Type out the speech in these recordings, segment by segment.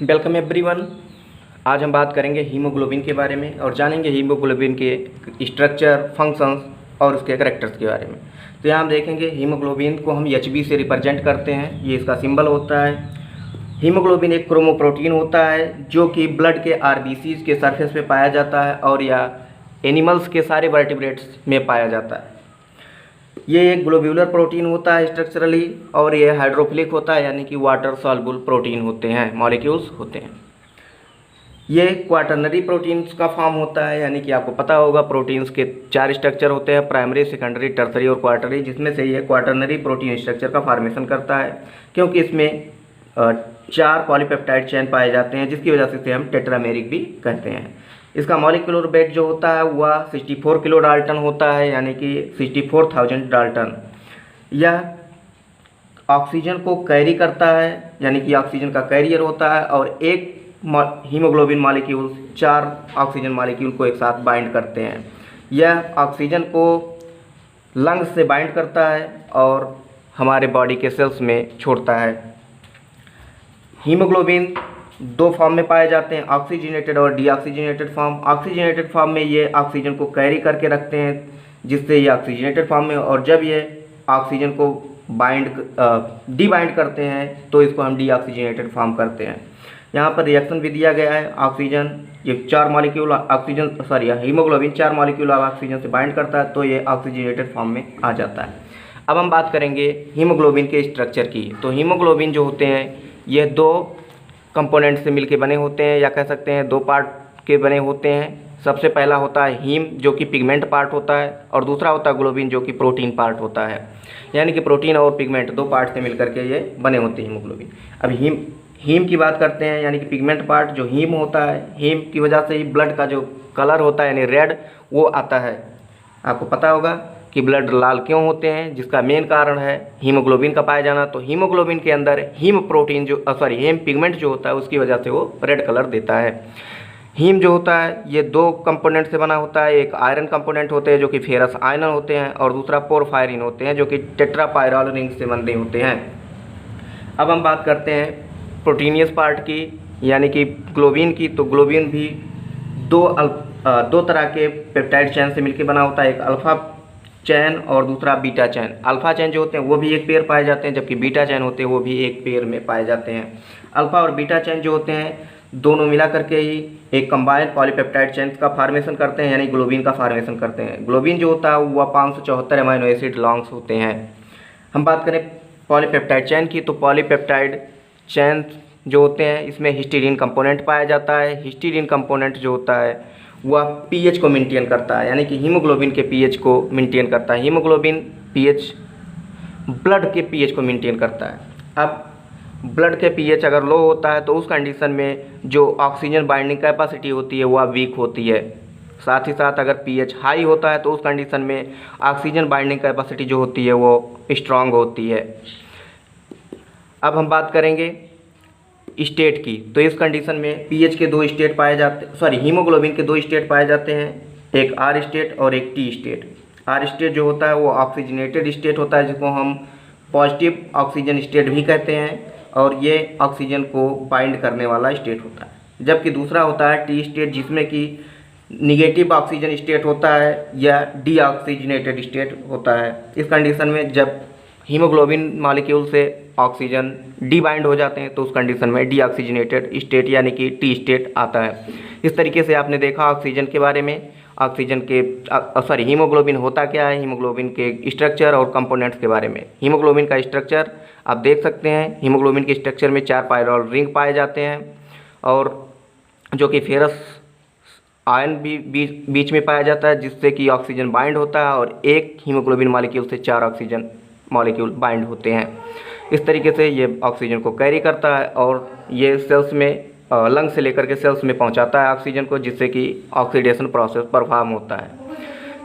Welcome everyone. आज हम बात करेंगे हीमोग्लोबिन के बारे में और जानेंगे हीमोग्लोबिन के स्ट्रक्चर, फंक्शंस और उसके करैक्टर्स के बारे में। तो यहाँ हम देखेंगे हीमोग्लोबिन को हम एचबी से रिप्रेजेंट करते हैं, ये इसका सिंबल होता है। हीमोग्लोबिन एक क्रोमोप्रोटीन होता है जो कि ब्लड के आरबीसीज के सरफेस पे पाया जाता है और या एनिमल्स के सारे वर्टिब्रेट्स में पाया जाता है। ये एक ग्लोब्यूलर प्रोटीन होता है स्ट्रक्चरली और ये हाइड्रोफिलिक होता है, यानी कि वाटर सॉल्युबल प्रोटीन होते हैं, मॉलिक्यूल्स होते हैं। ये क्वाटरनरी प्रोटीन्स का फॉर्म होता है, यानी कि आपको पता होगा प्रोटीन्स के 4 स्ट्रक्चर होते हैं, प्राइमरी, सेकेंडरी, टर्सरी और क्वाटरनरी, जिसमें से ये क्वाटरनरी प्रोटीन स्ट्रक्चर का फॉर्मेशन करता है क्योंकि इसमें 4 पॉलीपेप्टाइड चेन पाए जाते हैं, जिसकी वजह से इसे हम टेट्रामेरिक भी कहते हैं। इसका मॉलिक्यूलर वेट जो होता है वह 64 किलो डाल्टन होता है, यानी कि 64,000 डाल्टन। यह ऑक्सीजन को कैरी करता है, यानी कि ऑक्सीजन का कैरियर होता है, और एक हीमोग्लोबिन मॉलिक्यूल 4 ऑक्सीजन मॉलिक्यूल को एक साथ बाइंड करते हैं। यह ऑक्सीजन को लंग्स से बाइंड करता है और हमारे बॉडी के सेल्स में छोड़ता है। हीमोग्लोबिन 2 फॉर्म में पाए जाते हैं, ऑक्सीजनेटेड और डीऑक्सीजनेटेड फॉर्म। ऑक्सीजनेटेड फॉर्म में ये ऑक्सीजन को कैरी करके रखते हैं, जिससे ये ऑक्सीजनेटेड फॉर्म में, और जब ये ऑक्सीजन को डीबाइंड करते हैं तो इसको हम डीऑक्सीजनेटेड फॉर्म करते हैं। यहाँ पर रिएक्शन भी दिया गया है। ऑक्सीजन ये 4 मॉलिक्यूल हीमोग्लोबिन 4 मॉलिक्यूल ऑक्सीजन से बाइंड करता है तो ये ऑक्सीजनेटेड फॉर्म में आ जाता है। अब हम बात करेंगे हीमोग्लोबिन के स्ट्रक्चर की। तो हीमोग्लोबिन जो होते हैं ये 2 कंपोनेंट से मिलके बने होते हैं, या कह सकते हैं 2 पार्ट के बने होते हैं। सबसे पहला होता है हीम, जो कि पिगमेंट पार्ट होता है, और दूसरा होता है ग्लोबिन, जो कि प्रोटीन पार्ट होता है। यानी कि प्रोटीन और पिगमेंट 2 पार्ट से मिलकर के ये बने होते हैं हीमोग्लोबिन। अब हीम की बात करते हैं, यानी कि पिगमेंट पार्ट जो हीम होता है, हीम की वजह से ही ब्लड का जो कलर होता है यानी रेड वो आता है। आपको पता होगा कि ब्लड लाल क्यों होते हैं, जिसका मेन कारण है हीमोग्लोबिन का पाया जाना। तो हीमोग्लोबिन के अंदर हीम प्रोटीन हीम पिगमेंट जो होता है उसकी वजह से वो रेड कलर देता है। हीम जो होता है ये 2 कंपोनेंट से बना होता है। एक आयरन कंपोनेंट होते हैं जो कि फेरस आयरन होते हैं, और दूसरा पोरफायरिन होते हैं जो कि टेट्रापायरॉल रिंग से बने होते हैं। अब हम बात करते हैं प्रोटीनियस पार्ट की, यानी कि ग्लोबिन की। तो ग्लोबिन भी 2 तरह के पेप्टाइड चेन से मिलकर बना होता है, एक अल्फा चैन और दूसरा बीटा चैन। अल्फा चैन जो होते हैं वो भी एक पेयर पाए जाते हैं, जबकि बीटा चैन होते हैं वो भी एक पेयर में पाए जाते हैं। अल्फा और बीटा चैन जो होते हैं दोनों मिला करके ही एक कंबाइंड पॉलीपेप्टाइड चेन का फॉर्मेशन करते हैं, यानी ग्लोबिन का फॉर्मेशन करते हैं। ग्लोबिन जो होता है वह 574 अमीनो एसिड लॉन्ग्स होते हैं। हम बात करें पॉलीपेप्टाइड चैन की, तो पॉलीपेप्टाइड चैन जो होते हैं इसमें हिस्टीडीन कंपोनेंट पाया जाता है। हिस्टीडीन कंपोनेंट जो होता है वह पीएच को मेंटेन करता है, यानी कि हीमोग्लोबिन के पीएच को मेंटेन करता है। हीमोग्लोबिन पीएच ब्लड के पीएच को मेंटेन करता है। अब ब्लड के पीएच अगर लो होता है तो उस कंडीशन में जो ऑक्सीजन बाइंडिंग कैपेसिटी होती है वह वीक होती है। साथ ही साथ अगर पीएच हाई होता है तो उस कंडीशन में ऑक्सीजन बाइंडिंग कैपेसिटी जो होती है वो स्ट्रांग होती है। अब हम बात करेंगे स्टेट की। तो इस कंडीशन में पीएच के 2 स्टेट पाए जाते हीमोग्लोबिन के 2 स्टेट पाए जाते हैं, एक आर स्टेट और एक टी स्टेट। आर स्टेट जो होता है वो ऑक्सीजनेटेड स्टेट होता है, जिसको हम पॉजिटिव ऑक्सीजन स्टेट भी कहते हैं, और ये ऑक्सीजन को बाइंड करने वाला स्टेट होता है। जबकि दूसरा होता है टी स्टेट, जिसमें कि निगेटिव ऑक्सीजन स्टेट होता है या डीऑक्सीजनेटेड स्टेट होता है। इस कंडीशन में जब हीमोग्लोबिन मॉलिक्यूल से ऑक्सीजन डीबाइंड हो जाते हैं तो उस कंडीशन में डीऑक्सीजनेटेड स्टेट यानी कि टी स्टेट आता है। इस तरीके से आपने देखा ऑक्सीजन के बारे में, हीमोग्लोबिन होता क्या है, हीमोग्लोबिन के स्ट्रक्चर और कंपोनेंट्स के बारे में। हीमोग्लोबिन का स्ट्रक्चर आप देख सकते हैं, हीमोग्लोबिन के स्ट्रक्चर में 4 पायरॉल रिंग पाए जाते हैं, और जो कि फेरस आयन भी बीच में पाया जाता है, जिससे कि ऑक्सीजन बाइंड होता है, और एक हीमोग्लोबिन मॉलिक्यूल से 4 ऑक्सीजन मॉलिक्यूल बाइंड होते हैं। इस तरीके से ये ऑक्सीजन को कैरी करता है और ये सेल्स में लंग से लेकर के सेल्स में पहुंचाता है ऑक्सीजन को, जिससे कि ऑक्सीडेशन प्रोसेस परफॉर्म होता है।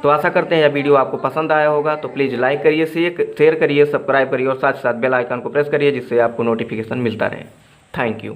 तो आशा करते हैं यह वीडियो आपको पसंद आया होगा। तो प्लीज़ लाइक करिए, शेयर करिए, सब्सक्राइब करिए और साथ साथ बेल आइकन को प्रेस करिए, जिससे आपको नोटिफिकेशन मिलता रहे। Thank you.